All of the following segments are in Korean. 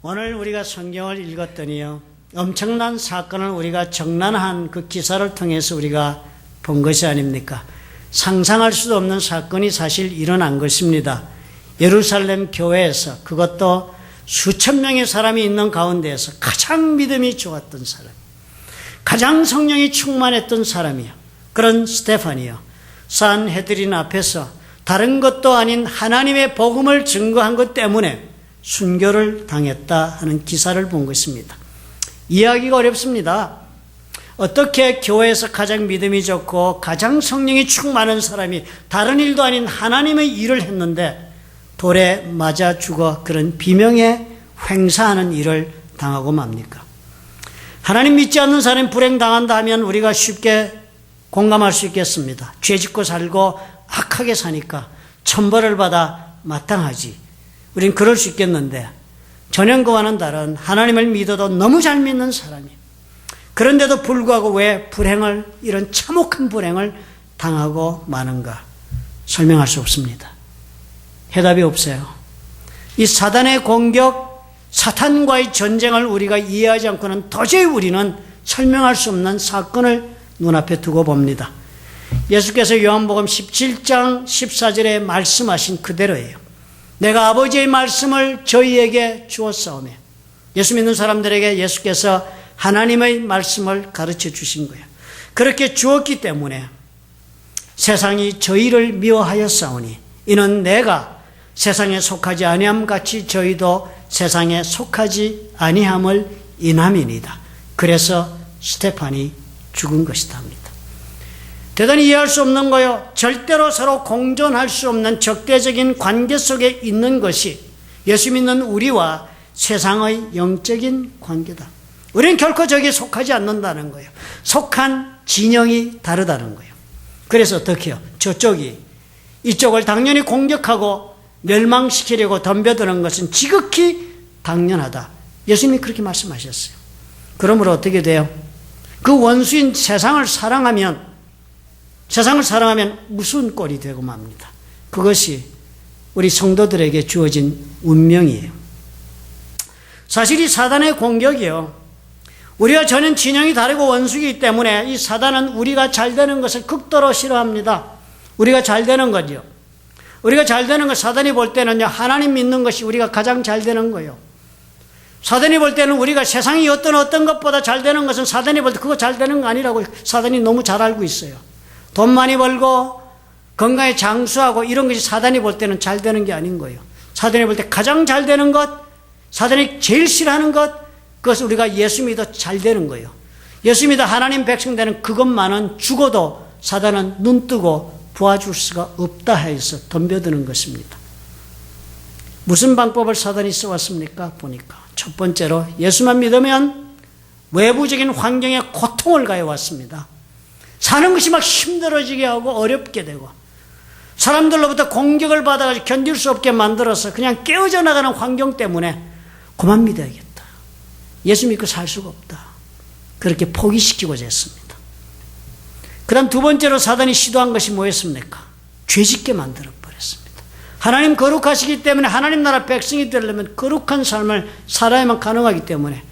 오늘 우리가 성경을 읽었더니요, 엄청난 사건을 우리가 적나라한 그 기사를 통해서 우리가 본 것이 아닙니까? 상상할 수도 없는 사건이 사실 일어난 것입니다. 예루살렘 교회에서, 그것도 수천 명의 사람이 있는 가운데에서 가장 믿음이 좋았던 사람, 가장 성령이 충만했던 사람이요, 그런 스데반이요, 산헤드린 앞에서 다른 것도 아닌 하나님의 복음을 증거한 것 때문에 순교를 당했다 하는 기사를 본 것입니다. 이해하기가 어렵습니다. 어떻게 교회에서 가장 믿음이 좋고 가장 성령이 충만한 사람이 다른 일도 아닌 하나님의 일을 했는데 돌에 맞아 죽어 그런 비명에 횡사하는 일을 당하고 맙니까? 하나님 믿지 않는 사람이 불행당한다 하면 우리가 쉽게 공감할 수 있겠습니다. 죄 짓고 살고 악하게 사니까 천벌을 받아 마땅하지. 우린 그럴 수 있겠는데, 전혀 그와는 다른 하나님을 믿어도 너무 잘 믿는 사람이, 그런데도 불구하고 왜 이런 참혹한 불행을 당하고 마는가? 설명할 수 없습니다. 해답이 없어요. 이 사단의 공격, 사탄과의 전쟁을 우리가 이해하지 않고는 도저히 우리는 설명할 수 없는 사건을 눈앞에 두고 봅니다. 예수께서 요한복음 17장 14절에 말씀하신 그대로예요. 내가 아버지의 말씀을 저희에게 주었사오며, 예수 믿는 사람들에게 예수께서 하나님의 말씀을 가르쳐 주신 거예요. 그렇게 주었기 때문에 세상이 저희를 미워하였사오니 이는 내가 세상에 속하지 아니함 같이 저희도 세상에 속하지 아니함을 인함이니이다. 그래서 스데반이 죽은 것이다 합니다. 대단히 이해할 수 없는 거요. 절대로 서로 공존할 수 없는 적대적인 관계 속에 있는 것이 예수 믿는 우리와 세상의 영적인 관계다. 우리는 결코 저기에 속하지 않는다는 거예요. 속한 진영이 다르다는 거예요. 그래서 어떻게 해요? 저쪽이 이쪽을 당연히 공격하고 멸망시키려고 덤벼드는 것은 지극히 당연하다. 예수님이 그렇게 말씀하셨어요. 그러므로 어떻게 돼요? 그 원수인 세상을 사랑하면 무슨 꼴이 되고 맙니다. 그것이 우리 성도들에게 주어진 운명이에요. 사실 이 사단의 공격이요, 우리가 전혀 진영이 다르고 원수이기 때문에 이 사단은 우리가 잘 되는 것을 극도로 싫어합니다. 우리가 잘 되는 거죠. 우리가 잘 되는 것, 사단이 볼 때는요, 하나님 믿는 것이 우리가 가장 잘 되는 거예요. 사단이 볼 때는 우리가 세상이 어떤 것보다 잘 되는 것은 사단이 볼 때 그거 잘 되는 거 아니라고 사단이 너무 잘 알고 있어요. 돈 많이 벌고 건강에 장수하고 이런 것이 사단이 볼 때는 잘 되는 게 아닌 거예요. 사단이 볼 때 가장 잘 되는 것, 사단이 제일 싫어하는 것, 그것을 우리가 예수 믿어 잘 되는 거예요. 예수 믿어 하나님 백성 되는 그것만은 죽어도 사단은 눈 뜨고 도와줄 수가 없다 해서 덤벼드는 것입니다. 무슨 방법을 사단이 써왔습니까? 보니까 첫 번째로 예수만 믿으면 외부적인 환경에 고통을 가해왔습니다. 사는 것이 막 힘들어지게 하고 어렵게 되고 사람들로부터 공격을 받아가지고 견딜 수 없게 만들어서 그냥 깨어져 나가는 환경 때문에 그만 믿어야겠다. 예수 믿고 살 수가 없다. 그렇게 포기시키고자 했습니다. 그 다음 두 번째로 사단이 시도한 것이 뭐였습니까? 죄짓게 만들어버렸습니다. 하나님 거룩하시기 때문에 하나님 나라 백성이 되려면 거룩한 삶을 살아야만 가능하기 때문에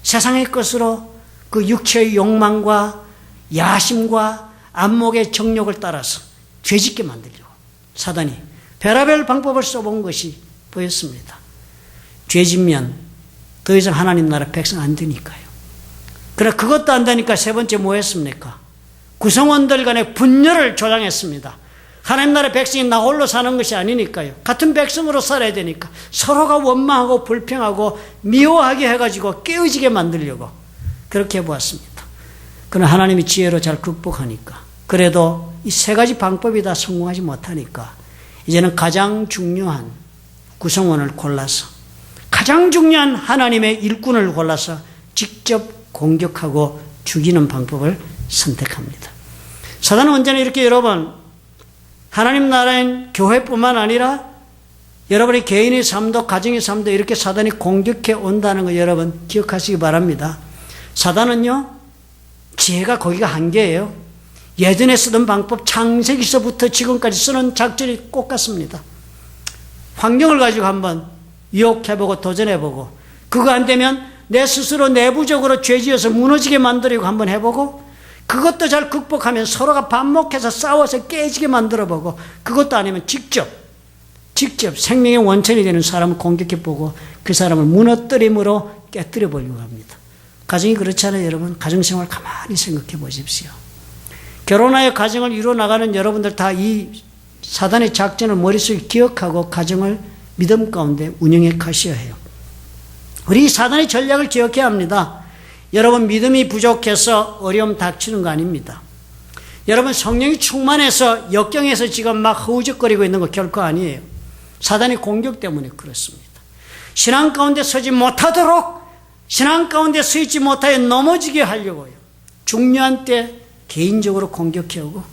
세상의 것으로 그 육체의 욕망과 야심과 안목의 정욕을 따라서 죄짓게 만들려고 사단이 별의별 방법을 써본 것이 보였습니다. 죄짓면 더 이상 하나님 나라 백성 안 되니까요. 그러나 그것도 안 되니까 세 번째 뭐 했습니까? 구성원들 간의 분열을 조장했습니다. 하나님 나라 백성이 나 홀로 사는 것이 아니니까요. 같은 백성으로 살아야 되니까 서로가 원망하고 불평하고 미워하게 해가지고 깨어지게 만들려고 그렇게 해보았습니다. 그러나 하나님이 지혜로 잘 극복하니까, 그래도 이 세 가지 방법이 다 성공하지 못하니까 이제는 가장 중요한 구성원을 골라서 가장 중요한 하나님의 일꾼을 골라서 직접 공격하고 죽이는 방법을 선택합니다. 사단은 언제나 이렇게 여러분, 하나님 나라인 교회뿐만 아니라 여러분의 개인의 삶도 가정의 삶도 이렇게 사단이 공격해 온다는 거 여러분 기억하시기 바랍니다. 사단은요, 지혜가 거기가 한계예요. 예전에 쓰던 방법, 창세기서부터 지금까지 쓰는 작전이 똑같습니다. 환경을 가지고 한번 유혹해보고 도전해보고 그거 안 되면 내 스스로 내부적으로 죄지어서 무너지게 만들려고 한번 해보고, 그것도 잘 극복하면 서로가 반목해서 싸워서 깨지게 만들어보고, 그것도 아니면 직접 생명의 원천이 되는 사람을 공격해보고 그 사람을 무너뜨림으로 깨뜨려 보려고 합니다. 가정이 그렇잖아요, 여러분. 가정생활 가만히 생각해 보십시오. 결혼하여 가정을 이루어나가는 여러분들 다 이 사단의 작전을 머릿속에 기억하고 가정을 믿음 가운데 운영해 가셔야 해요. 우리 사단의 전략을 기억해야 합니다. 여러분, 믿음이 부족해서 어려움 닥치는 거 아닙니다. 여러분, 성령이 충만해서 역경에서 지금 막 허우적거리고 있는 거 결코 아니에요. 사단의 공격 때문에 그렇습니다. 신앙 가운데 서지 못하도록, 신앙 가운데 서 있지 못하여 넘어지게 하려고요. 중요한 때 개인적으로 공격해오고,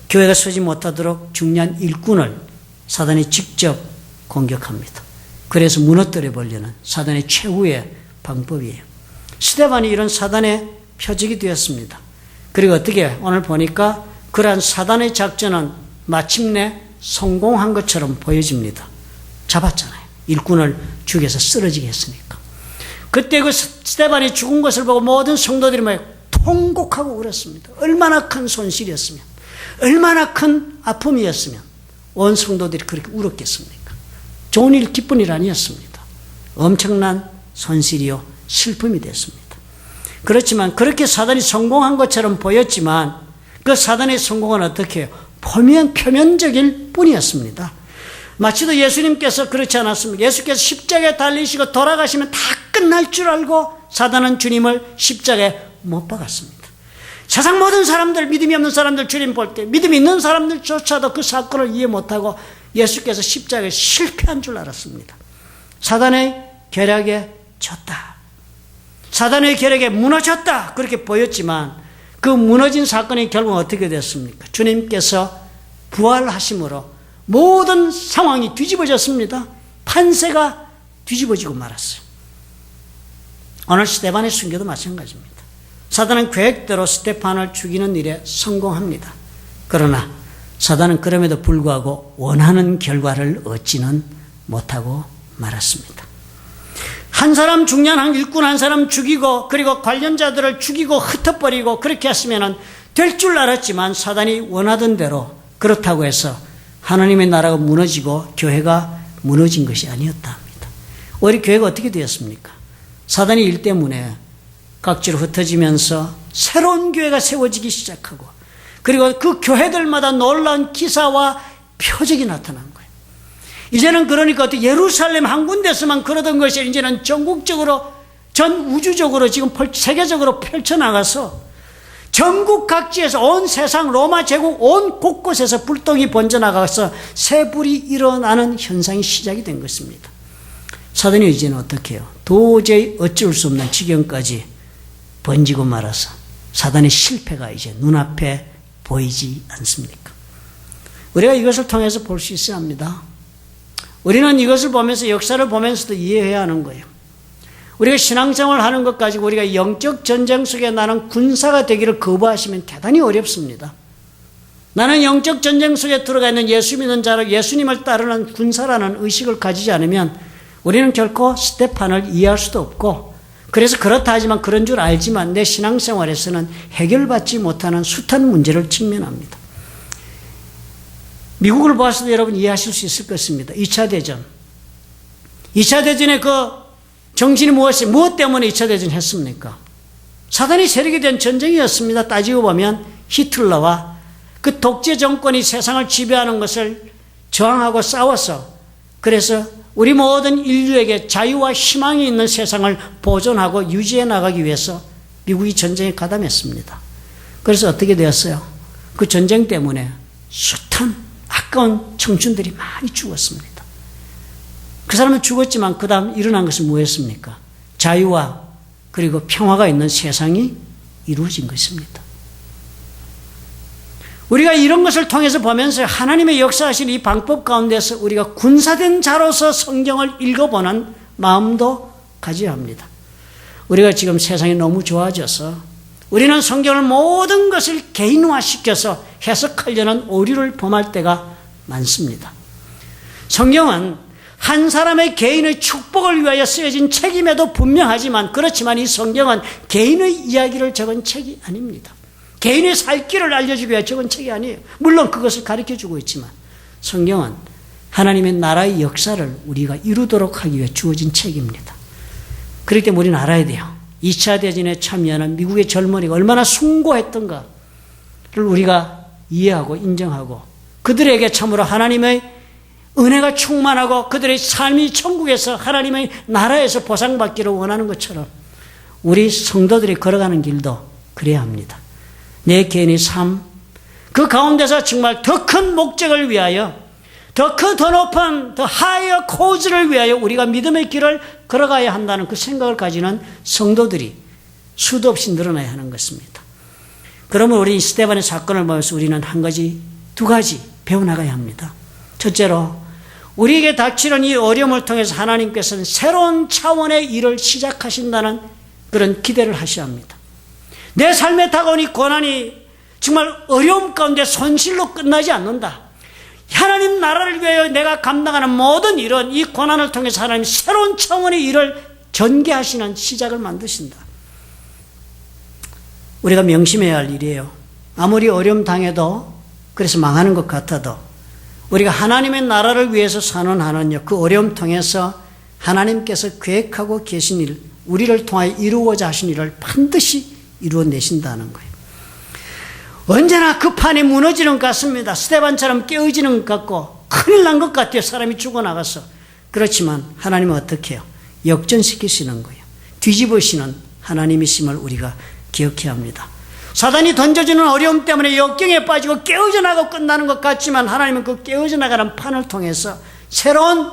교회가 서지 못하도록 중요한 일꾼을 사단이 직접 공격합니다. 그래서 무너뜨려 보려는 사단의 최후의 방법이에요. 스데반이 이런 사단의 표적이 되었습니다. 그리고 어떻게 오늘 보니까 그러한 사단의 작전은 마침내 성공한 것처럼 보여집니다. 잡았잖아요. 일꾼을 죽여서 쓰러지게 했으니까. 그때 그 스데반이 죽은 것을 보고 모든 성도들이 막 통곡하고 울었습니다. 얼마나 큰 손실이었으면, 얼마나 큰 아픔이었으면 온 성도들이 그렇게 울었겠습니까? 좋은 일, 기쁜 일 아니었습니다. 엄청난 손실이요, 슬픔이 됐습니다. 그렇지만 그렇게 사단이 성공한 것처럼 보였지만 그 사단의 성공은 어떻게 해요? 표면적일 뿐이었습니다. 마치도 예수님께서 그렇지 않았습니까? 예수께서 십자가에 달리시고 돌아가시면 다 끝날 줄 알고 사단은 주님을 십자가에 못 박았습니다. 세상 모든 사람들, 믿음이 없는 사람들 주님 볼 때 믿음이 있는 사람들조차도 그 사건을 이해 못하고 예수께서 십자가에 실패한 줄 알았습니다. 사단의 계략에 졌다, 사단의 계략에 무너졌다, 그렇게 보였지만 그 무너진 사건이 결국 어떻게 됐습니까? 주님께서 부활하심으로 모든 상황이 뒤집어졌습니다. 판세가 뒤집어지고 말았어요. 오늘 스데반의 순교도 마찬가지입니다. 사단은 계획대로 스데반을 죽이는 일에 성공합니다. 그러나 사단은 그럼에도 불구하고 원하는 결과를 얻지는 못하고 말았습니다. 한 사람 중년 한 일꾼 한 사람 죽이고 그리고 관련자들을 죽이고 흩어버리고 그렇게 했으면 될 줄 알았지만 사단이 원하던 대로 그렇다고 해서 하나님의 나라가 무너지고 교회가 무너진 것이 아니었다 합니다. 우리 교회가 어떻게 되었습니까? 사단의 일 때문에 각지로 흩어지면서 새로운 교회가 세워지기 시작하고 그리고 그 교회들마다 놀라운 기사와 표적이 나타난 거예요. 이제는 그러니까 어떻게 예루살렘 한 군데서만 그러던 것이 이제는 전국적으로 전 우주적으로 지금 세계적으로 펼쳐나가서 전국 각지에서 온 세상 로마 제국 온 곳곳에서 불똥이 번져나가서 새불이 일어나는 현상이 시작이 된 것입니다. 사단이 이제는 어떻게 해요? 도저히 어쩔 수 없는 지경까지 번지고 말아서 사단의 실패가 이제 눈앞에 보이지 않습니까? 우리가 이것을 통해서 볼 수 있어야 합니다. 우리는 이것을 보면서 역사를 보면서도 이해해야 하는 거예요. 우리가 신앙생활을 하는 것 가지고 우리가 영적 전쟁 속에 나는 군사가 되기를 거부하시면 대단히 어렵습니다. 나는 영적 전쟁 속에 들어가 있는 예수 믿는 자로 예수님을 따르는 군사라는 의식을 가지지 않으면 우리는 결코 스데반을 이해할 수도 없고 그래서 그렇다 하지만 그런 줄 알지만 내 신앙생활에서는 해결받지 못하는 숱한 문제를 직면합니다. 미국을 보아서도 여러분 이해하실 수 있을 것입니다. 2차 대전. 2차 대전의 그 정신이 무엇 때문에 2차 대전 했습니까? 사단이 세력이 된 전쟁이었습니다. 따지고 보면 히틀러와 그 독재 정권이 세상을 지배하는 것을 저항하고 싸워서 그래서 우리 모든 인류에게 자유와 희망이 있는 세상을 보존하고 유지해 나가기 위해서 미국이 전쟁에 가담했습니다. 그래서 어떻게 되었어요? 그 전쟁 때문에 숱한 아까운 청춘들이 많이 죽었습니다. 그 사람은 죽었지만 그 다음 일어난 것은 뭐였습니까? 자유와 그리고 평화가 있는 세상이 이루어진 것입니다. 우리가 이런 것을 통해서 보면서 하나님의 역사하신 이 방법 가운데서 우리가 군사된 자로서 성경을 읽어보는 마음도 가져야 합니다. 우리가 지금 세상이 너무 좋아져서 우리는 성경을 모든 것을 개인화시켜서 해석하려는 오류를 범할 때가 많습니다. 성경은 한 사람의 개인의 축복을 위하여 쓰여진 책임에도 분명하지만, 그렇지만 이 성경은 개인의 이야기를 적은 책이 아닙니다. 개인의 살 길을 알려주기 위해 적은 책이 아니에요. 물론 그것을 가르쳐주고 있지만 성경은 하나님의 나라의 역사를 우리가 이루도록 하기 위해 주어진 책입니다. 그렇기 때문에 우리는 알아야 돼요. 2차 대전에 참여하는 미국의 젊은이가 얼마나 숭고했던가를 우리가 이해하고 인정하고, 그들에게 참으로 하나님의 은혜가 충만하고 그들의 삶이 천국에서 하나님의 나라에서 보상받기를 원하는 것처럼 우리 성도들이 걸어가는 길도 그래야 합니다. 내 개인의 삶, 그 가운데서 정말 더 큰 목적을 위하여, 더 높은, 더 하이어 코즈를 위하여 우리가 믿음의 길을 걸어가야 한다는 그 생각을 가지는 성도들이 수도 없이 늘어나야 하는 것입니다. 그러면 우리 스데반의 사건을 보면서 우리는 두 가지 배워나가야 합니다. 첫째로, 우리에게 닥치는 이 어려움을 통해서 하나님께서는 새로운 차원의 일을 시작하신다는 그런 기대를 하셔야 합니다. 내 삶에 다가온 이 고난이 정말 어려움 가운데 손실로 끝나지 않는다. 하나님 나라를 위하여 내가 감당하는 모든 일은 이 고난을 통해서 하나님 새로운 차원의 일을 전개하시는 시작을 만드신다. 우리가 명심해야 할 일이에요. 아무리 어려움 당해도, 그래서 망하는 것 같아도 우리가 하나님의 나라를 위해서 사는 한은요, 그 어려움 통해서 하나님께서 계획하고 계신 일, 우리를 통하여 이루고자 하신 일을 반드시 이루어내신다는 거예요. 언제나 그 판이 무너지는 것 같습니다. 스데반처럼 깨어지는 것 같고 큰일 난 것 같아요. 사람이 죽어나가서. 그렇지만 하나님은 어떻게 해요? 역전시키시는 거예요. 뒤집으시는 하나님이심을 우리가 기억해야 합니다. 사단이 던져주는 어려움 때문에 역경에 빠지고 깨어져 나가고 끝나는 것 같지만 하나님은 그 깨어져 나가는 판을 통해서 새로운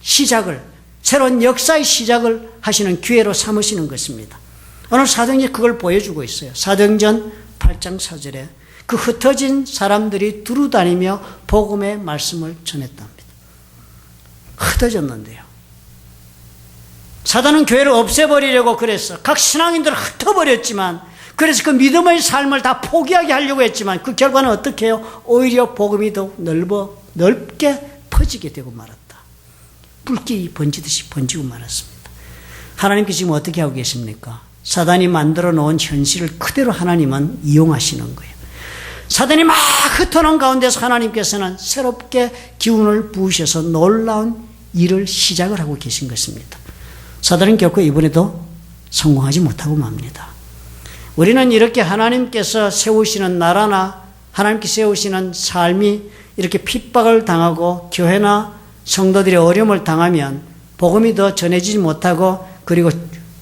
시작을, 새로운 역사의 시작을 하시는 기회로 삼으시는 것입니다. 오늘 사도행전이 그걸 보여주고 있어요. 사도행전 8장 4절에 그 흩어진 사람들이 두루다니며 복음의 말씀을 전했답니다. 흩어졌는데요. 사단은 교회를 없애버리려고 그랬어. 각 신앙인들을 흩어버렸지만, 그래서 그 믿음의 삶을 다 포기하게 하려고 했지만 그 결과는 어떻게 해요? 오히려 복음이 더 넓게 퍼지게 되고 말았다. 불길이 번지듯이 번지고 말았습니다. 하나님께서 지금 어떻게 하고 계십니까? 사단이 만들어 놓은 현실을 그대로 하나님은 이용하시는 거예요. 사단이 막 흩어놓은 가운데서 하나님께서는 새롭게 기운을 부으셔서 놀라운 일을 시작을 하고 계신 것입니다. 사단은 결코 이번에도 성공하지 못하고 맙니다. 우리는 이렇게 하나님께서 세우시는 나라나 하나님께 세우시는 삶이 이렇게 핍박을 당하고 교회나 성도들의 어려움을 당하면 복음이 더 전해지지 못하고, 그리고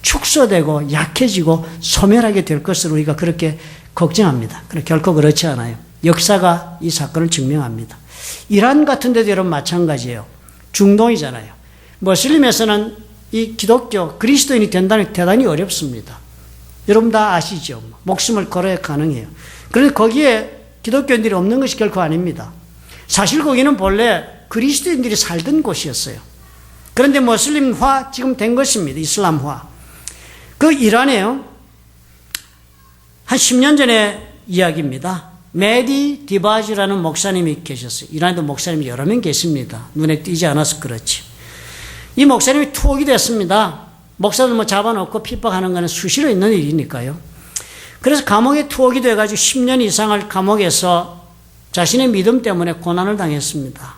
축소되고 약해지고 소멸하게 될 것을 우리가 그렇게 걱정합니다. 그러나 결코 그렇지 않아요. 역사가 이 사건을 증명합니다. 이란 같은 데도 여러분 마찬가지예요. 중동이잖아요. 무슬림에서는 이 기독교, 그리스도인이 된다는 게 대단히 어렵습니다. 여러분 다 아시죠? 목숨을 걸어야 가능해요. 그런데 거기에 기독교인들이 없는 것이 결코 아닙니다. 사실 거기는 본래 그리스도인들이 살던 곳이었어요. 그런데 무슬림화 지금 된 것입니다. 이슬람화. 그 이란에요, 한 10년 전의 이야기입니다. 메디 디바지라는 목사님이 계셨어요. 이란에도 목사님이 여러 명 계십니다. 눈에 띄지 않아서 그렇지. 이 목사님이 투옥이 됐습니다. 목사들 잡아놓고 핍박하는 것은 수시로 있는 일이니까요. 그래서 감옥에 투옥이 돼가지고 10년 이상을 감옥에서 자신의 믿음 때문에 고난을 당했습니다.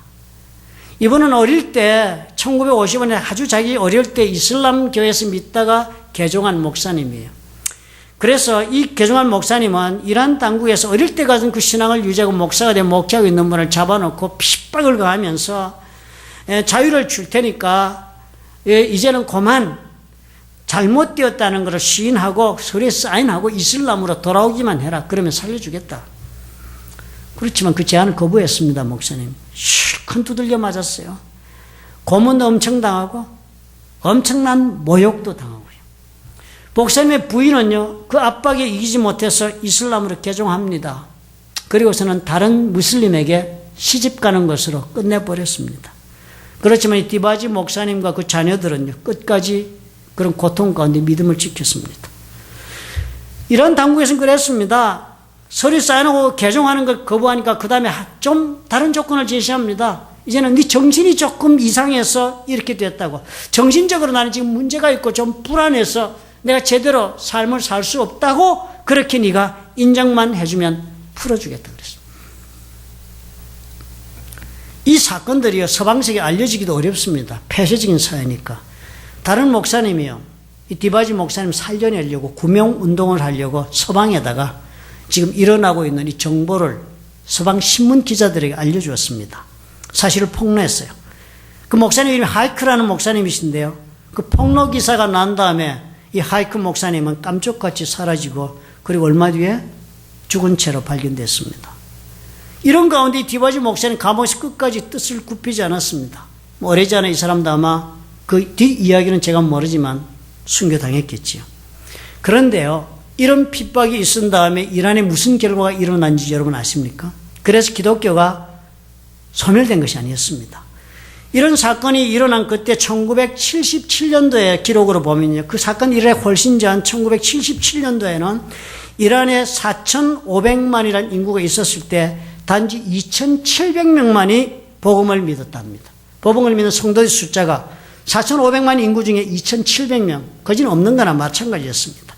이분은 어릴 때 1950년에 아주 자기 어릴 때 이슬람 교회에서 믿다가 개종한 목사님이에요. 그래서 이 개종한 목사님은 이란 당국에서 어릴 때 가진 그 신앙을 유지하고 목사가 된 목회하고 있는 분을 잡아놓고 핍박을 가하면서 자유를 줄 테니까 이제는 그만 잘못되었다는 것을 시인하고 서류에 사인하고 이슬람으로 돌아오기만 해라. 그러면 살려주겠다. 그렇지만 그 제안을 거부했습니다. 목사님. 실컷 두들겨 맞았어요. 고문도 엄청 당하고 엄청난 모욕도 당하고요. 목사님의 부인은요, 그 압박에 이기지 못해서 이슬람으로 개종합니다. 그리고서는 다른 무슬림에게 시집가는 것으로 끝내버렸습니다. 그렇지만 이 디바지 목사님과 그 자녀들은요, 끝까지 그런 고통 가운데 믿음을 지켰습니다. 이런 당국에서는 그랬습니다. 서류 사인하고 개종하는 걸 거부하니까 그 다음에 좀 다른 조건을 제시합니다. 이제는 네 정신이 조금 이상해서 이렇게 됐다고. 정신적으로 나는 지금 문제가 있고 좀 불안해서 내가 제대로 삶을 살 수 없다고 그렇게 네가 인정만 해주면 풀어주겠다 그랬어. 이 사건들이요, 서방세계에 알려지기도 어렵습니다. 폐쇄적인 사회니까. 다른 목사님이요, 이 디바지 목사님 살려내려고 구명운동을 하려고 서방에다가 지금 일어나고 있는 이 정보를 서방 신문 기자들에게 알려주었습니다. 사실을 폭로했어요. 그 목사님 이름이 하이크라는 목사님이신데요. 그 폭로 기사가 난 다음에 이 하이크 목사님은 깜짝같이 사라지고 그리고 얼마 뒤에 죽은 채로 발견됐습니다. 이런 가운데 이 디바지 목사님 감옥에서 끝까지 뜻을 굽히지 않았습니다. 오래전에 이 사람도 아마 그 뒷이야기는 제가 모르지만 순교당했겠지요. 그런데요, 이런 핍박이 있은 다음에 이란에 무슨 결과가 일어난지 여러분 아십니까? 그래서 기독교가 소멸된 것이 아니었습니다. 이런 사건이 일어난 그때 1977년도에 기록으로 보면요, 그 사건 일어나기 훨씬 전 1977년도에는 이란에 4,500만이라는 인구가 있었을 때 단지 2,700명만이 복음을 믿었답니다. 복음을 믿는 성도의 숫자가 4,500만 인구 중에 2,700명, 거진 없는 거나 마찬가지였습니다.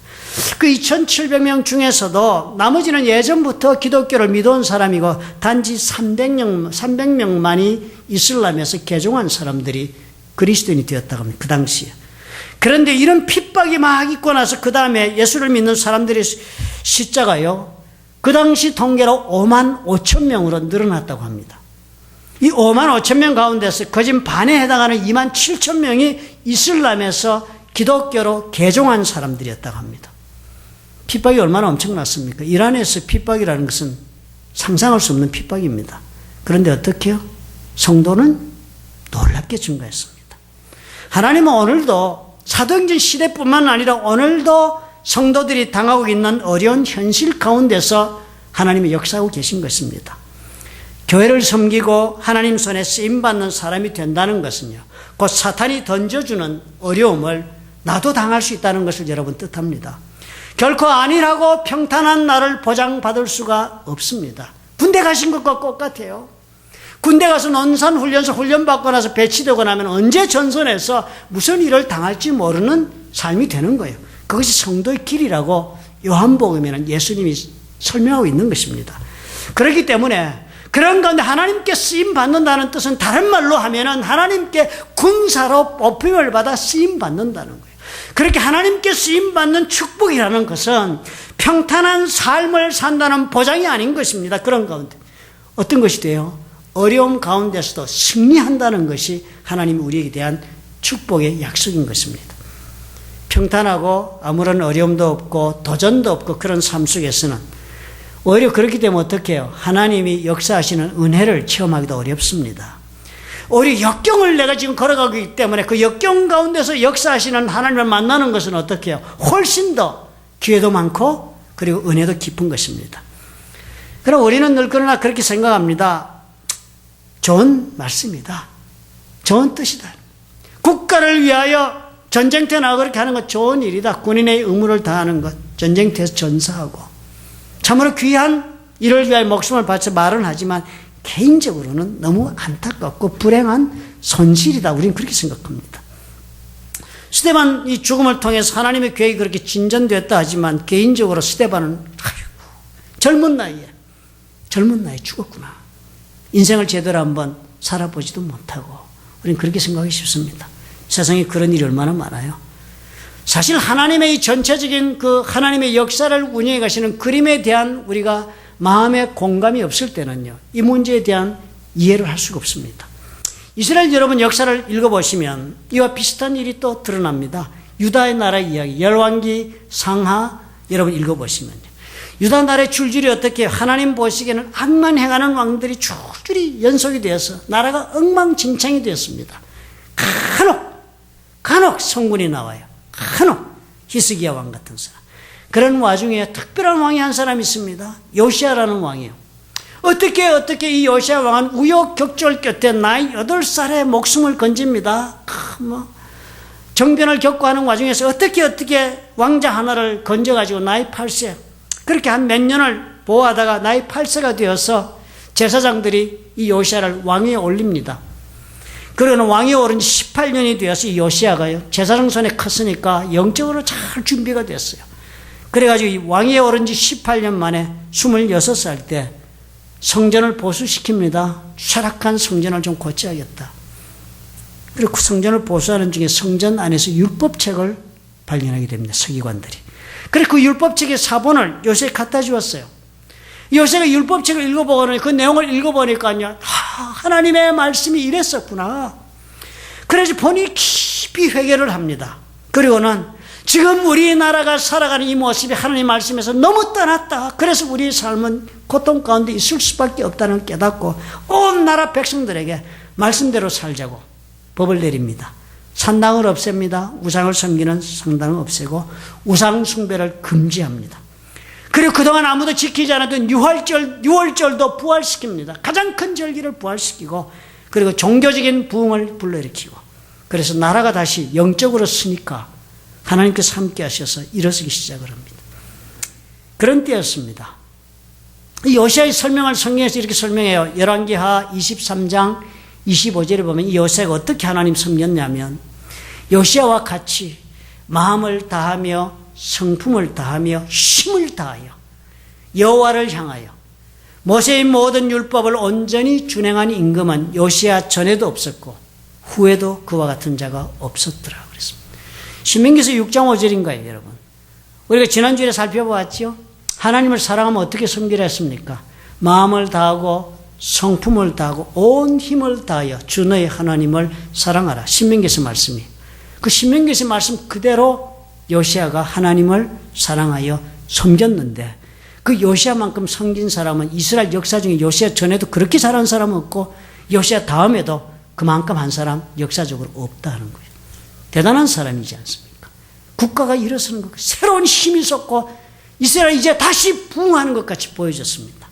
그 2,700명 중에서도 나머지는 예전부터 기독교를 믿어온 사람이고 단지 300명만이 이슬람에서 개종한 사람들이 그리스도인이 되었다고 합니다. 그 당시에. 그런데 이런 핍박이 막 있고 나서 그 다음에 예수를 믿는 사람들의 숫자가요, 그 당시 통계로 5만 5천 명으로 늘어났다고 합니다. 이 5만 5천 명 가운데서 거진 반에 해당하는 2만 7천 명이 이슬람에서 기독교로 개종한 사람들이었다고 합니다. 핍박이 얼마나 엄청났습니까? 이란에서 핍박이라는 것은 상상할 수 없는 핍박입니다. 그런데 어떻게 해요? 성도는 놀랍게 증가했습니다. 하나님은 오늘도 사도행전 시대뿐만 아니라 오늘도 성도들이 당하고 있는 어려운 현실 가운데서 하나님이 역사하고 계신 것입니다. 교회를 섬기고 하나님 손에 쓰임받는 사람이 된다는 것은요, 곧 사탄이 던져주는 어려움을 나도 당할 수 있다는 것을 여러분 뜻합니다. 결코 안일하고 평탄한 날을 보장받을 수가 없습니다. 군대 가신 것과 똑같아요. 군대 가서 논산훈련소 훈련받고 나서 배치되고 나면 언제 전선에서 무슨 일을 당할지 모르는 삶이 되는 거예요. 그것이 성도의 길이라고 요한복음에는 예수님이 설명하고 있는 것입니다. 그렇기 때문에 그런 가운데 하나님께 쓰임받는다는 뜻은 다른 말로 하면은 하나님께 군사로 뽑힘을 받아 쓰임받는다는 거예요. 그렇게 하나님께 쓰임받는 축복이라는 것은 평탄한 삶을 산다는 보장이 아닌 것입니다. 그런 가운데 어떤 것이 돼요? 어려움 가운데서도 승리한다는 것이 하나님이 우리에게 대한 축복의 약속인 것입니다. 평탄하고 아무런 어려움도 없고 도전도 없고 그런 삶 속에서는 오히려 그렇기 때문에 어떻게 해요? 하나님이 역사하시는 은혜를 체험하기도 어렵습니다. 오히려 역경을 내가 지금 걸어가기 때문에 그 역경 가운데서 역사하시는 하나님을 만나는 것은 어떻게 해요? 훨씬 더 기회도 많고 그리고 은혜도 깊은 것입니다. 그럼 우리는 늘 그러나 그렇게 생각합니다. 좋은 말씀이다. 좋은 뜻이다. 국가를 위하여 전쟁터에 나가 그렇게 하는 것 좋은 일이다. 군인의 의무를 다하는 것, 전쟁터에서 전사하고 참으로 귀한 일을 위하여 목숨을 바쳐 말은 하지만 개인적으로는 너무 안타깝고 불행한 손실이다. 우리는 그렇게 생각합니다. 스데반 이 죽음을 통해서 하나님의 계획이 그렇게 진전됐다 하지만 개인적으로 스데반은 젊은 나이에 죽었구나. 인생을 제대로 한번 살아보지도 못하고 우리는 그렇게 생각하기 쉽습니다. 세상에 그런 일이 얼마나 많아요. 사실 하나님의 이 전체적인 그 하나님의 역사를 운영해 가시는 그림에 대한 우리가 마음에 공감이 없을 때는요, 이 문제에 대한 이해를 할 수가 없습니다. 이스라엘 여러분 역사를 읽어보시면 이와 비슷한 일이 또 드러납니다. 유다의 나라 이야기, 열왕기 상하 여러분 읽어보시면요. 유다 나라의 줄줄이 어떻게 하나님 보시기에는 악만 행하는 왕들이 줄줄이 연속이 되어서 나라가 엉망진창이 되었습니다. 간혹 성군이 나와요. 간혹 히스기야 왕 같은 사람. 그런 와중에 특별한 왕이 한 사람이 있습니다. 요시야라는 왕이에요. 어떻게 이 요시야 왕은 우여곡절 끝에 나이 8살에 목숨을 건집니다. 정변을 겪고 하는 와중에서 어떻게 왕자 하나를 건져가지고 나이 8세 그렇게 한 몇 년을 보호하다가 나이 8세가 되어서 제사장들이 이 요시야를 왕위에 올립니다. 그러고는 왕위에 오른 지 18년이 되어서 이 요시야가요, 제사장 손에 컸으니까 영적으로 잘 준비가 됐어요. 그래가지고 이 왕위에 오른 지 18년 만에 26살 때 성전을 보수시킵니다. 쇠락한 성전을 좀 고쳐야겠다. 그리고 그 성전을 보수하는 중에 성전 안에서 율법책을 발견하게 됩니다. 서기관들이. 그래서 그 율법책의 사본을 요새에 갖다 주었어요. 요새가 율법책을 읽어보고 그 내용을 읽어보니까요, 하나님의 말씀이 이랬었구나. 그래서 본인이 깊이 회개를 합니다. 그리고는 지금 우리나라가 살아가는 이 모습이 하나님 말씀에서 너무 떠났다. 그래서 우리의 삶은 고통 가운데 있을 수밖에 없다는 걸 깨닫고 온 나라 백성들에게 말씀대로 살자고 법을 내립니다. 산당을 없앱니다. 우상을 섬기는 성당을 없애고 우상 숭배를 금지합니다. 그리고 그동안 아무도 지키지 않았던 유월절도 부활시킵니다. 가장 큰 절기를 부활시키고 그리고 종교적인 부흥을 불러일으키고 그래서 나라가 다시 영적으로 서니까 하나님께서 함께 하셔서 일어서기 시작을 합니다. 그런 때였습니다. 이 요시야의 설명을 성경에서 이렇게 설명해요. 열왕기하 23장 25절에 보면 이 요시야가 어떻게 하나님 섬겼냐면 요시야와 같이 마음을 다하며 성품을 다하며 힘을 다하여 여호와를 향하여 모세의 모든 율법을 온전히 준행한 임금은 요시야 전에도 없었고 후에도 그와 같은 자가 없었더라 그랬습니다. 신명기서 6장 5절인가요, 여러분? 우리가 지난주에 살펴보았죠? 하나님을 사랑하면 어떻게 섬기라 했습니까? 마음을 다하고 성품을 다하고 온 힘을 다하여 주 너의 하나님을 사랑하라. 신명기서 말씀이. 그 신명기서 말씀 그대로 요시야가 하나님을 사랑하여 섬겼는데 그 요시야만큼 섬긴 사람은 이스라엘 역사 중에 요시야 전에도 그렇게 잘한 사람은 없고 요시야 다음에도 그만큼 한 사람 역사적으로 없다는 거예요. 대단한 사람이지 않습니까? 국가가 일어서는 것, 새로운 힘이 솟고 이스라엘이 이제 다시 부흥하는 것 같이 보여졌습니다.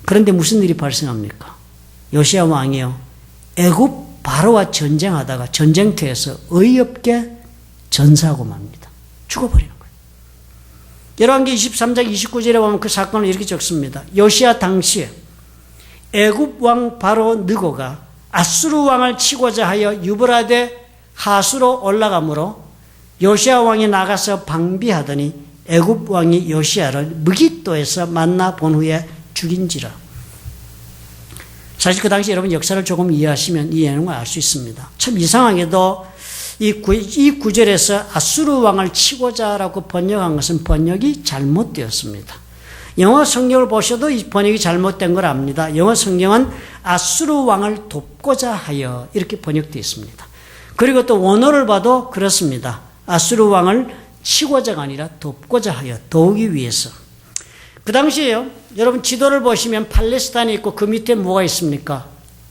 그런데 무슨 일이 발생합니까? 요시야 왕이요, 애굽 바로와 전쟁하다가 전쟁터에서 어이없게 전사하고 맙니다. 죽어버리는 거예요. 열왕기 23장 29절에 보면 그 사건을 이렇게 적습니다. 요시야 당시에 애굽 왕 바로 느고가 아수르 왕을 치고자 하여 유브라데 하수로 올라가므로 요시야 왕이 나가서 방비하더니 애굽 왕이 요시야를 무깃도에서 만나 본 후에 죽인지라. 사실 그 당시 여러분 역사를 조금 이해하시면 이 내용을 알 수 있습니다. 참 이상하게도 이 구절에서 아수르 왕을 치고자라고 번역한 것은 번역이 잘못되었습니다. 영어 성경을 보셔도 이 번역이 잘못된 걸 압니다. 영어 성경은 아수르 왕을 돕고자 하여 이렇게 번역되어 있습니다. 그리고 또 원어를 봐도 그렇습니다. 아수르 왕을 치고자가 아니라 돕고자 하여 도우기 위해서. 그 당시에요, 여러분 지도를 보시면 팔레스타인이 있고 그 밑에 뭐가 있습니까?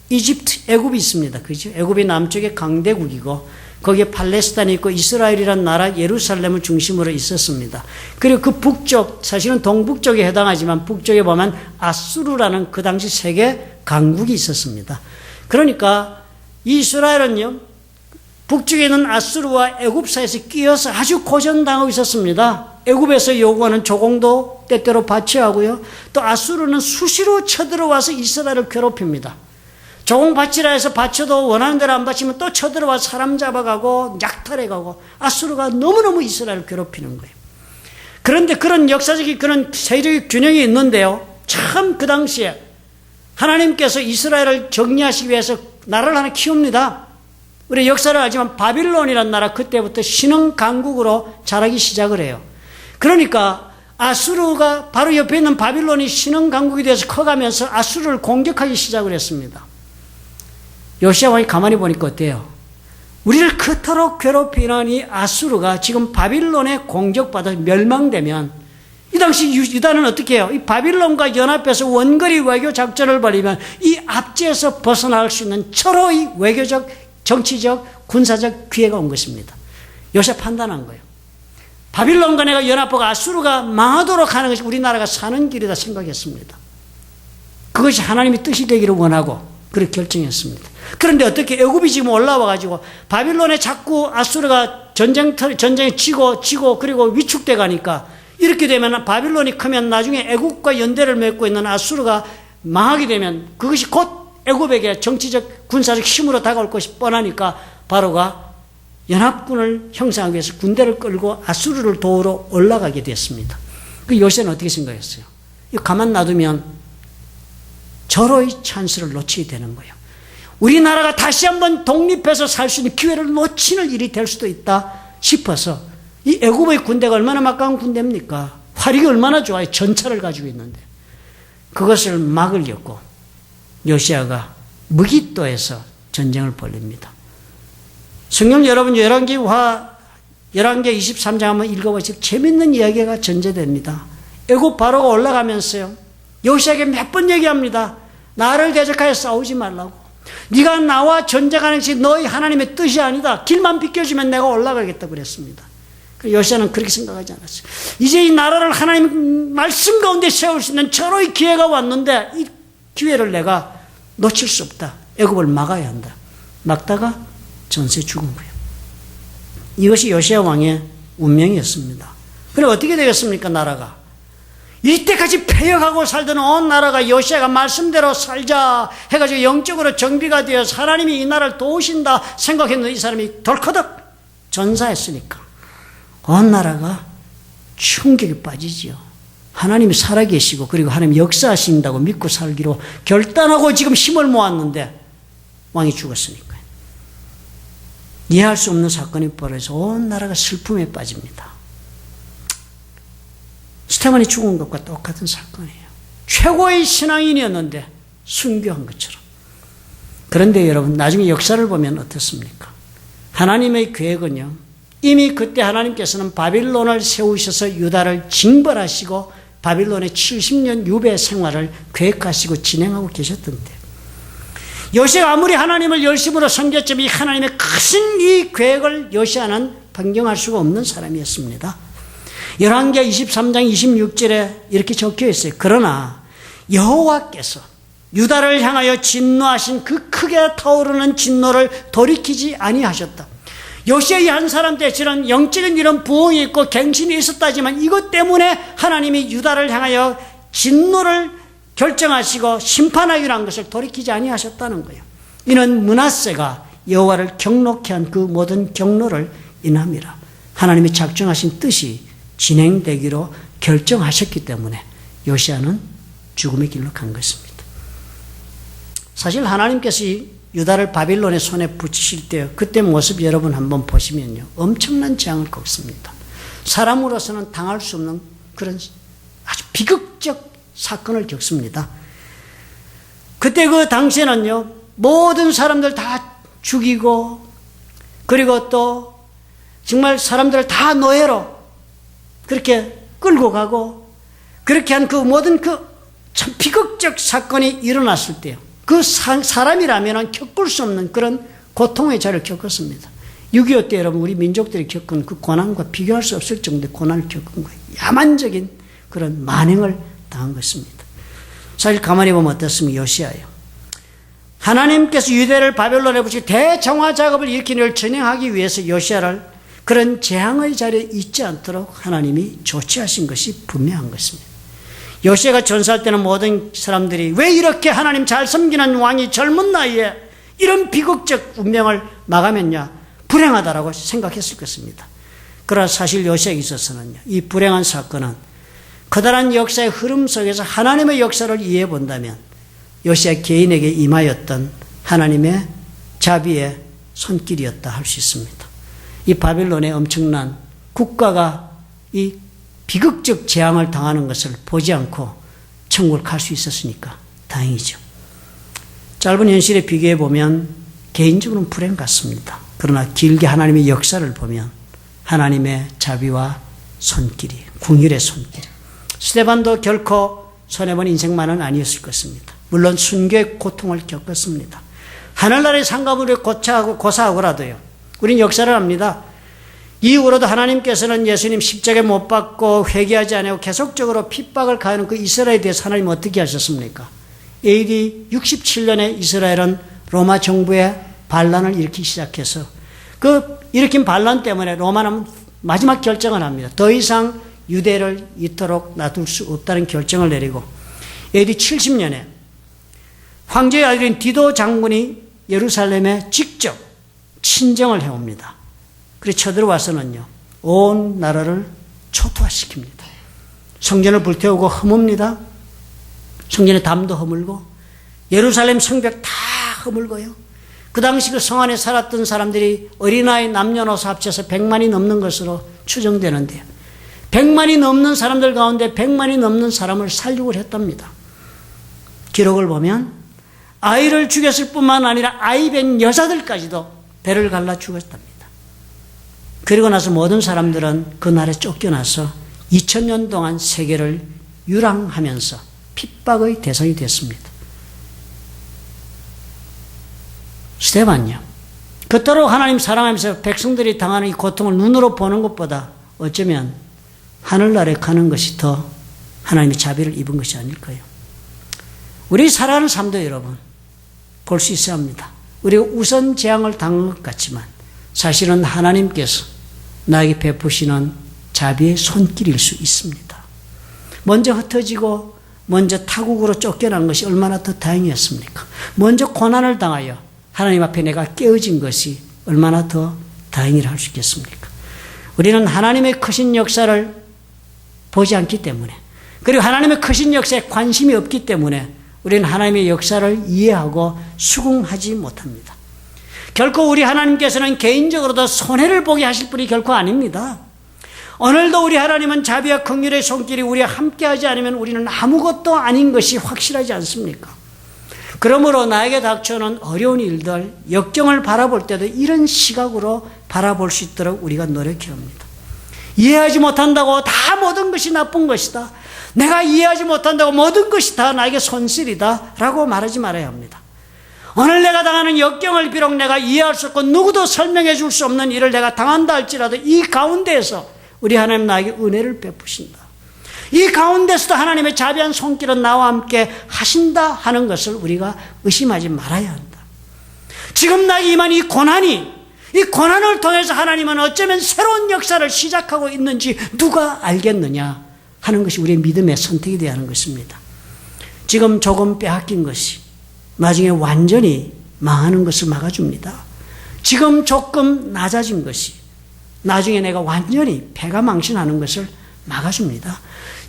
이집트, 애굽이 있습니다. 그죠? 애굽이 남쪽의 강대국이고 거기에 팔레스타인이 있고 이스라엘이라는 나라 예루살렘을 중심으로 있었습니다. 그리고 그 북쪽, 사실은 동북쪽에 해당하지만 북쪽에 보면 아수르라는 그 당시 세계 강국이 있었습니다. 그러니까 이스라엘은요, 북쪽에 있는 아수르와 애굽 사이에서 끼어서 아주 고전당하고 있었습니다. 애굽에서 요구하는 조공도 때때로 바쳐야 하고요. 또 아수르는 수시로 쳐들어와서 이스라엘을 괴롭힙니다. 조공 바치라 해서 바쳐도 원하는 대로 안 바치면 또 쳐들어와 사람 잡아가고 약탈해가고 아수르가 너무너무 이스라엘을 괴롭히는 거예요. 그런데 그런 역사적인 그런 세력의 균형이 있는데요. 참 그 당시에 하나님께서 이스라엘을 정리하시기 위해서 나라를 하나 키웁니다. 우리 역사를 알지만 바빌론이라는 나라 그때부터 신흥 강국으로 자라기 시작을 해요. 그러니까 아수르가 바로 옆에 있는 바빌론이 신흥 강국이 되어서 커가면서 아수르를 공격하기 시작을 했습니다. 요시야 왕이 가만히 보니까 어때요? 우리를 그토록 괴롭히는 이 아수르가 지금 바빌론에 공격받아 멸망되면 이 당시 유다는 어떻게 해요? 이 바빌론과 연합해서 원거리 외교 작전을 벌이면 이 압제에서 벗어날 수 있는 철호의 외교적, 정치적, 군사적 기회가 온 것입니다. 요시야 판단한 거예요. 바빌론과 내가 연합하고 아수르가 망하도록 하는 것이 우리나라가 사는 길이다 생각했습니다. 그것이 하나님의 뜻이 되기를 원하고 그렇게 결정했습니다. 그런데 어떻게 애굽이 지금 올라와가지고 바빌론에 자꾸 아수르가 전쟁에 지고 그리고 위축돼 가니까 이렇게 되면 바빌론이 크면 나중에 애굽과 연대를 맺고 있는 아수르가 망하게 되면 그것이 곧 애굽에게 정치적 군사적 힘으로 다가올 것이 뻔하니까 바로가 연합군을 형성하기 위해서 군대를 끌고 아수르를 도우러 올라가게 됐습니다. 그 요새는 어떻게 생각했어요? 이거 가만 놔두면 절호의 찬스를 놓치게 되는 거예요. 우리나라가 다시 한번 독립해서 살 수 있는 기회를 놓치는 일이 될 수도 있다 싶어서 이 애굽의 군대가 얼마나 막강한 군대입니까? 화력이 얼마나 좋아요. 전차를 가지고 있는데 그것을 막으려고 요시야가 무기또에서 전쟁을 벌립니다. 성경 여러분 열왕기 23장 한번 읽어보시면 재밌는 이야기가 전제됩니다. 애굽 바로가 올라가면서요, 요시야에게 몇 번 얘기합니다. 나를 대적하여 싸우지 말라고. 네가 나와 전쟁하는 것이 너희 하나님의 뜻이 아니다. 길만 비켜주면 내가 올라가겠다고 그랬습니다. 요시야는 그렇게 생각하지 않았어요. 이제 이 나라를 하나님 말씀 가운데 세울 수 있는 절호의 기회가 왔는데 이 기회를 내가 놓칠 수 없다. 애굽을 막아야 한다. 막다가 전세 죽은 거예요. 이것이 요시야 왕의 운명이었습니다. 그럼 어떻게 되겠습니까? 나라가 이때까지 패역하고 살던 온 나라가 요시야가 말씀대로 살자 해가지고 영적으로 정비가 되어서 하나님이 이 나라를 도우신다 생각했는데 이 사람이 덜커덕 전사했으니까 온 나라가 충격에 빠지지요. 하나님이 살아계시고 그리고 하나님 역사하신다고 믿고 살기로 결단하고 지금 힘을 모았는데 왕이 죽었으니까요. 이해할 수 없는 사건이 벌어져서 온 나라가 슬픔에 빠집니다. 스테반이 죽은 것과 똑같은 사건이에요. 최고의 신앙인이었는데 순교한 것처럼. 그런데 여러분 나중에 역사를 보면 어떻습니까? 하나님의 계획은요, 이미 그때 하나님께서는 바빌론을 세우셔서 유다를 징벌하시고 바빌론의 70년 유배 생활을 계획하시고 진행하고 계셨던데 요시야가 아무리 하나님을 열심으로 섬겼지만 이 하나님의 크신 이 계획을 요시야는 변경할 수가 없는 사람이었습니다. 열왕기 23장 26절에 이렇게 적혀 있어요. 그러나 여호와께서 유다를 향하여 진노하신 그 크게 타오르는 진노를 돌이키지 아니하셨다. 요시야의 한 사람 대신은 영적인 이런 부흥이 있고 갱신이 있었다지만 이것 때문에 하나님이 유다를 향하여 진노를 결정하시고 심판하기로 한 것을 돌이키지 아니하셨다는 거예요. 이는 므낫세가 여호와를 경노케 한 그 모든 경로를 인함이라. 하나님이 작정하신 뜻이 진행되기로 결정하셨기 때문에 요시야는 죽음의 길로 간 것입니다. 사실 하나님께서 유다를 바빌론의 손에 붙이실 때 그때 모습 여러분 한번 보시면요, 엄청난 재앙을 겪습니다. 사람으로서는 당할 수 없는 그런 아주 비극적 사건을 겪습니다. 그때 그 당시에는요, 모든 사람들 다 죽이고 그리고 또 정말 사람들을 다 노예로 그렇게 끌고 가고 그렇게 한 그 모든 그 참 비극적 사건이 일어났을 때요, 그 사람이라면 겪을 수 없는 그런 고통의 자리를 겪었습니다. 6.25 때 여러분 우리 민족들이 겪은 그 고난과 비교할 수 없을 정도의 고난을 겪은 거예요. 야만적인 그런 만행을 당한 것입니다. 사실 가만히 보면 어떻습니까? 요시야예요. 하나님께서 유대를 바벨론에 붙이고 대정화 작업을 일으키는 일을 진행하기 위해서 요시야를 그런 재앙의 자리에 있지 않도록 하나님이 조치하신 것이 분명한 것입니다. 요시야가 전사할 때는 모든 사람들이 왜 이렇게 하나님 잘 섬기는 왕이 젊은 나이에 이런 비극적 운명을 마감했냐, 불행하다라고 생각했을 것입니다. 그러나 사실 요시야에 있어서는요, 이 불행한 사건은 커다란 역사의 흐름 속에서 하나님의 역사를 이해해 본다면 요시야 개인에게 임하였던 하나님의 자비의 손길이었다 할 수 있습니다. 이 바빌론의 엄청난 국가가 이 비극적 재앙을 당하는 것을 보지 않고 천국을 갈 수 있었으니까 다행이죠. 짧은 현실에 비교해 보면 개인적으로는 불행 같습니다. 그러나 길게 하나님의 역사를 보면 하나님의 자비와 손길이, 궁율의 손길. 스데반도 결코 손해본 인생만은 아니었을 것입니다. 물론 순교의 고통을 겪었습니다. 하늘나라의 상급을 고사하고라도요, 우린 역사를 압니다. 이후로도 하나님께서는 예수님 십자가에 못 박고 회개하지 않고 계속적으로 핍박을 가하는 그 이스라엘에 대해서 하나님 어떻게 하셨습니까? AD 67년에 이스라엘은 로마 정부의 반란을 일으키기 시작해서 그 일으킨 반란 때문에 로마는 마지막 결정을 합니다. 더 이상 유대를 이토록 놔둘 수 없다는 결정을 내리고 AD 70년에 황제의 아들인 디도 장군이 예루살렘에 직접 친정을 해옵니다. 그리고 쳐들어와서는요, 온 나라를 초토화시킵니다. 성전을 불태우고 허뭅니다. 성전의 담도 허물고 예루살렘 성벽 다 허물고요. 그 당시 그 성 안에 살았던 사람들이 어린아이 남녀노소 합쳐서 100만이 넘는 것으로 추정되는데요. 100만이 넘는 사람들 가운데 100만이 넘는 사람을 살육을 했답니다. 기록을 보면 아이를 죽였을 뿐만 아니라 아이 뵌 여자들까지도 배를 갈라 죽였답니다. 그리고 나서 모든 사람들은 그날에 쫓겨나서 2000년 동안 세계를 유랑하면서 핍박의 대상이 됐습니다. 스데반요, 그토록 하나님 사랑하면서 백성들이 당하는 이 고통을 눈으로 보는 것보다 어쩌면 하늘나라에 가는 것이 더 하나님의 자비를 입은 것이 아닐까요? 우리 살아가는 삶도 여러분 볼 수 있어야 합니다. 우리가 우선 재앙을 당한 것 같지만 사실은 하나님께서 나에게 베푸시는 자비의 손길일 수 있습니다. 먼저 흩어지고 먼저 타국으로 쫓겨난 것이 얼마나 더 다행이었습니까? 먼저 고난을 당하여 하나님 앞에 내가 깨어진 것이 얼마나 더 다행이라 할 수 있겠습니까? 우리는 하나님의 크신 역사를 보지 않기 때문에, 그리고 하나님의 크신 역사에 관심이 없기 때문에 우리는 하나님의 역사를 이해하고 수긍하지 못합니다. 결코 우리 하나님께서는 개인적으로도 손해를 보게 하실 분이 결코 아닙니다. 오늘도 우리 하나님은 자비와 긍휼의 손길이 우리와 함께하지 않으면 우리는 아무것도 아닌 것이 확실하지 않습니까? 그러므로 나에게 닥쳐오는 어려운 일들, 역경을 바라볼 때도 이런 시각으로 바라볼 수 있도록 우리가 노력해야 합니다. 이해하지 못한다고 다 모든 것이 나쁜 것이다, 내가 이해하지 못한다고 모든 것이 다 나에게 손실이다 라고 말하지 말아야 합니다. 오늘 내가 당하는 역경을 비록 내가 이해할 수 없고 누구도 설명해 줄 수 없는 일을 내가 당한다 할지라도 이 가운데에서 우리 하나님 나에게 은혜를 베푸신다, 이 가운데서도 하나님의 자비한 손길은 나와 함께 하신다 하는 것을 우리가 의심하지 말아야 한다. 지금 나에게 임한 이 고난을 통해서 하나님은 어쩌면 새로운 역사를 시작하고 있는지 누가 알겠느냐 하는 것이 우리의 믿음의 선택이 되어야 하는 것입니다. 지금 조금 빼앗긴 것이 나중에 완전히 망하는 것을 막아줍니다. 지금 조금 낮아진 것이 나중에 내가 완전히 패가 망신하는 것을 막아줍니다.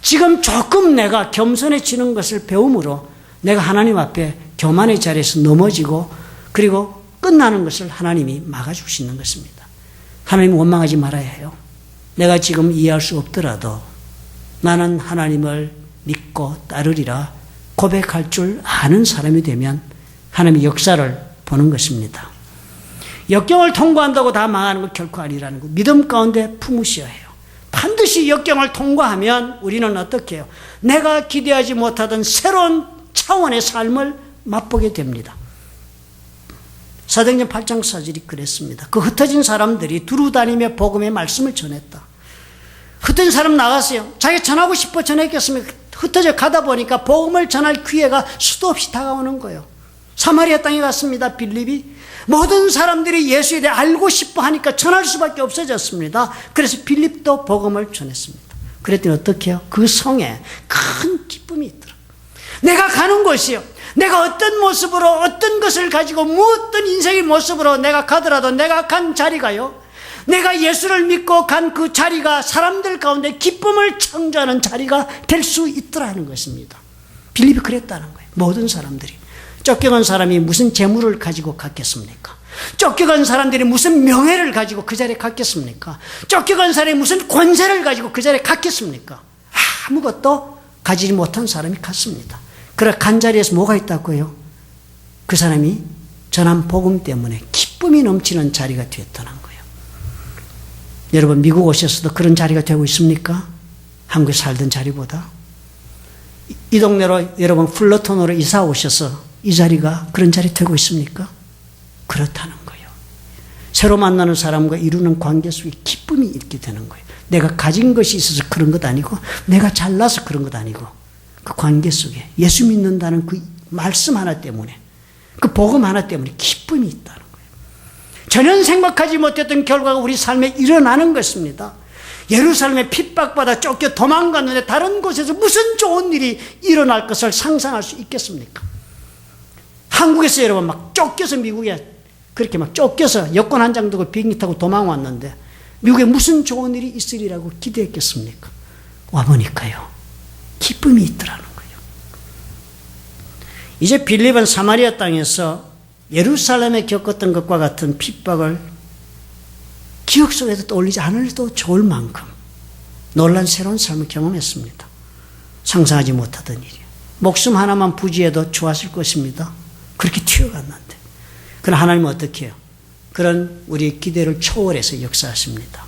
지금 조금 내가 겸손해지는 것을 배움으로 내가 하나님 앞에 교만의 자리에서 넘어지고 그리고 끝나는 것을 하나님이 막아줄 수 있는 것입니다. 하나님 원망하지 말아야 해요. 내가 지금 이해할 수 없더라도 나는 하나님을 믿고 따르리라 고백할 줄 아는 사람이 되면 하나님의 역사를 보는 것입니다. 역경을 통과한다고 다 망하는 것 결코 아니라는 거 믿음 가운데 품으셔야 해요. 반드시 역경을 통과하면 우리는 어떻게 해요? 내가 기대하지 못하던 새로운 차원의 삶을 맛보게 됩니다. 사도행전 8장 4절이 그랬습니다. 그 흩어진 사람들이 두루다니며 복음의 말씀을 전했다. 흩어진 사람 나갔어요. 자기가 전하고 싶어 전했겠습니까? 흩어져 가다 보니까 복음을 전할 기회가 수도 없이 다가오는 거예요. 사마리아 땅에 갔습니다. 빌립이. 모든 사람들이 예수에 대해 알고 싶어 하니까 전할 수밖에 없어졌습니다. 그래서 빌립도 복음을 전했습니다. 그랬더니 어떻게 해요? 그 성에 큰 기쁨이 있더라. 내가 가는 곳이요, 내가 어떤 모습으로 어떤 것을 가지고 어떤 인생의 모습으로 내가 가더라도 내가 간 자리가요, 내가 예수를 믿고 간 그 자리가 사람들 가운데 기쁨을 창조하는 자리가 될 수 있더라는 것입니다. 빌립이 그랬다는 거예요. 모든 사람들이. 쫓겨간 사람이 무슨 재물을 가지고 갔겠습니까? 쫓겨간 사람들이 무슨 명예를 가지고 그 자리에 갔겠습니까? 쫓겨간 사람이 무슨 권세를 가지고 그 자리에 갔겠습니까? 아무것도 가지지 못한 사람이 갔습니다. 그래 간 자리에서 뭐가 있다고요? 그 사람이 전한 복음 때문에 기쁨이 넘치는 자리가 되었다는 거예요. 여러분 미국 오셔서도 그런 자리가 되고 있습니까? 한국에 살던 자리보다? 이 동네로 여러분 플러톤으로 이사 오셔서 이 자리가 그런 자리 되고 있습니까? 그렇다는 거예요. 새로 만나는 사람과 이루는 관계 속에 기쁨이 있게 되는 거예요. 내가 가진 것이 있어서 그런 것 아니고 내가 잘나서 그런 것 아니고 그 관계 속에 예수 믿는다는 그 말씀 하나 때문에 그 복음 하나 때문에 기쁨이 있다는 거예요. 전혀 생각하지 못했던 결과가 우리 삶에 일어나는 것입니다. 예루살렘에 핍박받아 쫓겨 도망갔는데 다른 곳에서 무슨 좋은 일이 일어날 것을 상상할 수 있겠습니까? 한국에서 여러분 막 쫓겨서 미국에 그렇게 막 쫓겨서 여권 한 장 두고 비행기 타고 도망왔는데 미국에 무슨 좋은 일이 있으리라고 기대했겠습니까? 와보니까요. 기쁨이 있더라는 거예요. 이제 빌립은 사마리아 땅에서 예루살렘에 겪었던 것과 같은 핍박을 기억 속에서 떠올리지 않을도 좋을 만큼 놀란 새로운 삶을 경험했습니다. 상상하지 못하던 일이에요. 목숨 하나만 부지해도 좋았을 것입니다. 그렇게 튀어갔는데. 그러나 하나님은 어떻게 해요? 그런 우리 기대를 초월해서 역사하십니다.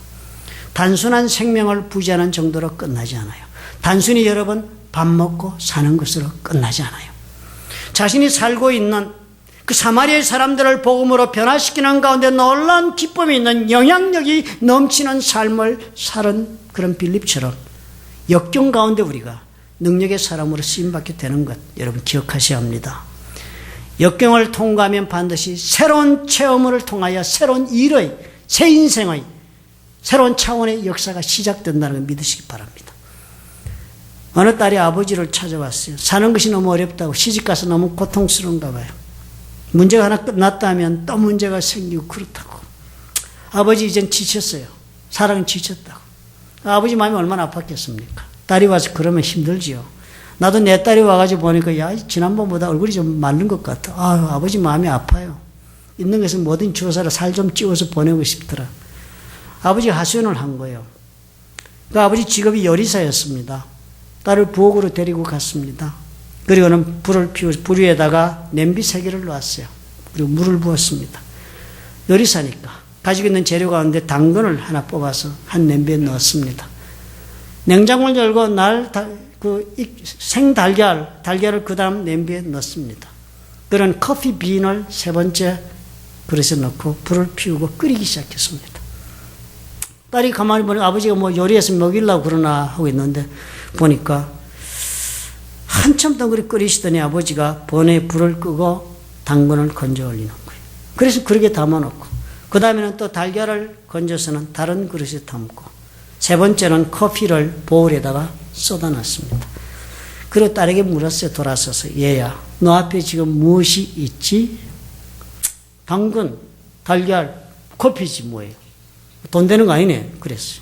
단순한 생명을 부지하는 정도로 끝나지 않아요. 단순히 여러분 밥 먹고 사는 것으로 끝나지 않아요. 자신이 살고 있는 그 사마리아의 사람들을 복음으로 변화시키는 가운데 놀라운 기쁨이 있는 영향력이 넘치는 삶을 사는 그런 빌립처럼 역경 가운데 우리가 능력의 사람으로 쓰임받게 되는 것 여러분 기억하셔야 합니다. 역경을 통과하면 반드시 새로운 체험을 통하여 새로운 일의 새 인생의 새로운 차원의 역사가 시작된다는 걸 믿으시기 바랍니다. 어느 딸이 아버지를 찾아왔어요. 사는 것이 너무 어렵다고 시집가서 너무 고통스러운가 봐요. 문제가 하나 끝났다 하면 또 문제가 생기고 그렇다고. 아버지 이젠 지쳤어요. 사랑은 지쳤다고. 아버지 마음이 얼마나 아팠겠습니까? 딸이 와서 그러면 힘들지요. 나도 내 딸이 와가지고 보니까 야 지난번보다 얼굴이 좀 마른 것 같아. 아버지 마음이 아파요. 있는 것은 뭐든 주워서 살 좀 찌워서 보내고 싶더라. 아버지가 하소연을 한 거예요. 그 아버지 직업이 요리사였습니다. 딸을 부엌으로 데리고 갔습니다. 그리고는 불을 피우고 불 위에다가 냄비 3개를 놓았어요. 그리고 물을 부었습니다. 요리사니까 가지고 있는 재료 가운데 당근을 하나 뽑아서 한 냄비에 넣었습니다. 냉장고를 열고 달걀을 그 다음 냄비에 넣습니다. 그런 커피 빈을 3번째 그릇에 넣고 불을 피우고 끓이기 시작했습니다. 딸이 가만히 보니 아버지가 뭐 요리해서 먹이려고 그러나 하고 있는데 보니까 한참 더 그렇게 끓이시더니 아버지가 번에 불을 끄고 당근을 건져 올리는 거예요. 그래서 그렇게 담아놓고 그 다음에는 또 달걀을 건져서는 다른 그릇에 담고 3번째는 커피를 보울에다가 쏟아놨습니다. 그리고 딸에게 물었어요. 돌아서서 얘야 너 앞에 지금 무엇이 있지? 당근, 달걀, 커피지 뭐예요. 돈 되는 거 아니네. 그랬어요.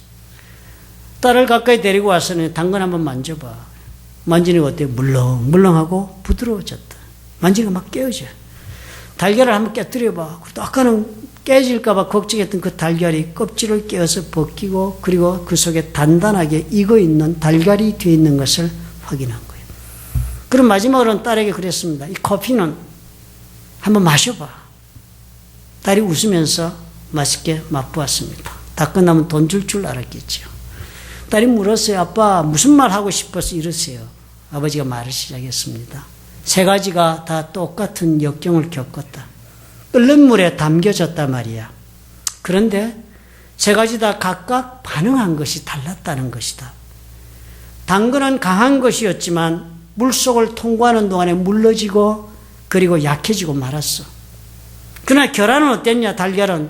딸을 가까이 데리고 와서는 당근 한번 만져봐. 만지니까 어때요? 물렁물렁하고 부드러워졌다. 만지니까 막 깨어져요. 달걀을 한번 깨뜨려봐. 또 아까는 깨질까봐 걱정했던 그 달걀이 껍질을 깨어서 벗기고 그리고 그 속에 단단하게 익어있는 달걀이 되어 있는 것을 확인한 거예요. 그럼 마지막으로는 딸에게 그랬습니다. 이 커피는 한번 마셔봐. 딸이 웃으면서 맛있게 맛보았습니다. 다 끝나면 돈 줄 알았겠죠. 딸이 물었어요. 아빠 무슨 말 하고 싶어서 이러세요. 아버지가 말을 시작했습니다. 3가지가 다 똑같은 역경을 겪었다. 끓는 물에 담겨졌단 말이야. 그런데 3가지 다 각각 반응한 것이 달랐다는 것이다. 당근은 강한 것이었지만 물속을 통과하는 동안에 물러지고 그리고 약해지고 말았어. 그러나 계란은 어땠냐? 달걀은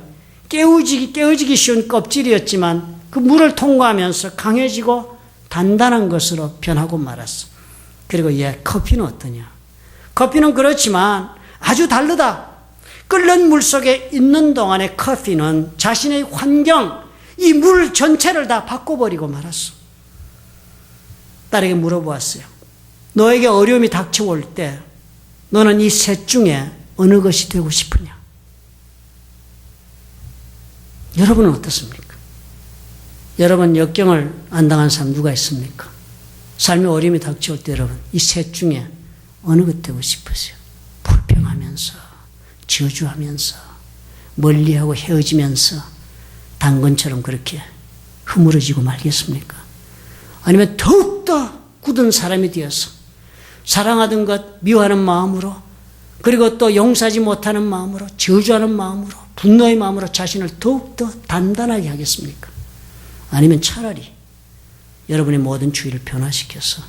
깨어지기 쉬운 껍질이었지만 그 물을 통과하면서 강해지고 단단한 것으로 변하고 말았어. 그리고 커피는 어떠냐? 커피는 그렇지만 아주 다르다. 끓는 물 속에 있는 동안의 커피는 자신의 환경, 이 물 전체를 다 바꿔버리고 말았어. 딸에게 물어보았어요. 너에게 어려움이 닥쳐올 때 너는 이 셋 중에 어느 것이 되고 싶으냐? 여러분은 어떻습니까? 여러분 역경을 안 당한 사람 누가 있습니까? 삶의 어려움이 닥쳐올 때 여러분 이 셋 중에 어느 것 되고 싶으세요? 불평하면서 저주하면서 멀리하고 헤어지면서 당근처럼 그렇게 흐물어지고 말겠습니까? 아니면 더욱더 굳은 사람이 되어서 사랑하던 것 미워하는 마음으로 그리고 또 용서하지 못하는 마음으로 저주하는 마음으로 분노의 마음으로 자신을 더욱더 단단하게 하겠습니까? 아니면 차라리 여러분의 모든 주의를 변화시켜서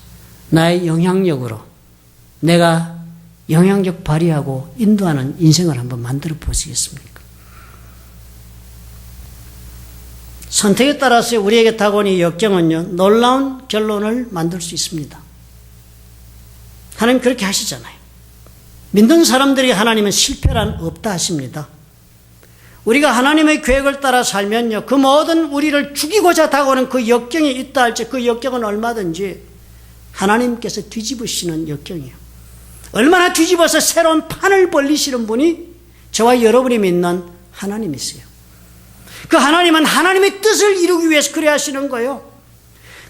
나의 영향력으로 내가 영향력 발휘하고 인도하는 인생을 한번 만들어 보시겠습니까? 선택에 따라서 우리에게 다가오는 이 역경은요, 놀라운 결론을 만들 수 있습니다. 하나님 그렇게 하시잖아요. 믿는 사람들이 하나님은 실패란 없다 하십니다. 우리가 하나님의 계획을 따라 살면요, 그 모든 우리를 죽이고자 다가오는 그 역경이 있다 할지 그 역경은 얼마든지 하나님께서 뒤집으시는 역경이에요. 얼마나 뒤집어서 새로운 판을 벌리시는 분이 저와 여러분이 믿는 하나님이세요. 그 하나님은 하나님의 뜻을 이루기 위해서 그래 하시는 거예요.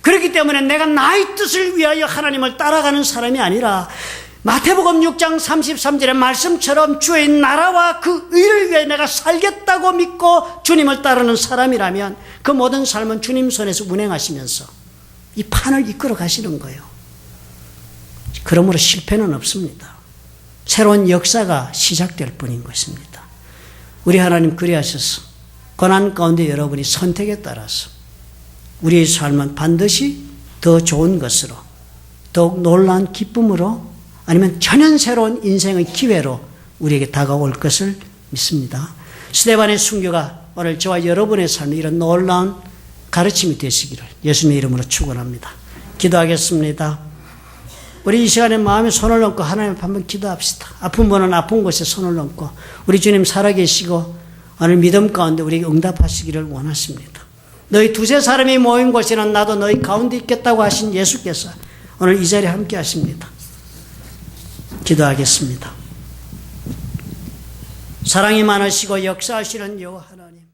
그렇기 때문에 내가 나의 뜻을 위하여 하나님을 따라가는 사람이 아니라 마태복음 6장 33절의 말씀처럼 주의 나라와 그 의를 위해 내가 살겠다고 믿고 주님을 따르는 사람이라면 그 모든 삶은 주님 손에서 운행하시면서 이 판을 이끌어 가시는 거예요. 그러므로 실패는 없습니다. 새로운 역사가 시작될 뿐인 것입니다. 우리 하나님 그리하셔서 고난 가운데 여러분이 선택에 따라서 우리의 삶은 반드시 더 좋은 것으로, 더욱 놀라운 기쁨으로, 아니면 전혀 새로운 인생의 기회로 우리에게 다가올 것을 믿습니다. 스데반의 순교가 오늘 저와 여러분의 삶에 이런 놀라운 가르침이 되시기를 예수님의 이름으로 축원합니다. 기도하겠습니다. 우리 이 시간에 마음에 손을 얹고 하나님 앞에 한번 기도합시다. 아픈 분은 아픈 곳에 손을 얹고 우리 주님 살아계시고 오늘 믿음 가운데 우리에게 응답하시기를 원하십니다. 너희 두세 사람이 모인 곳에는 나도 너희 가운데 있겠다고 하신 예수께서 오늘 이 자리에 함께 하십니다. 기도하겠습니다. 사랑이 많으시고 역사하시는 여호와 하나님,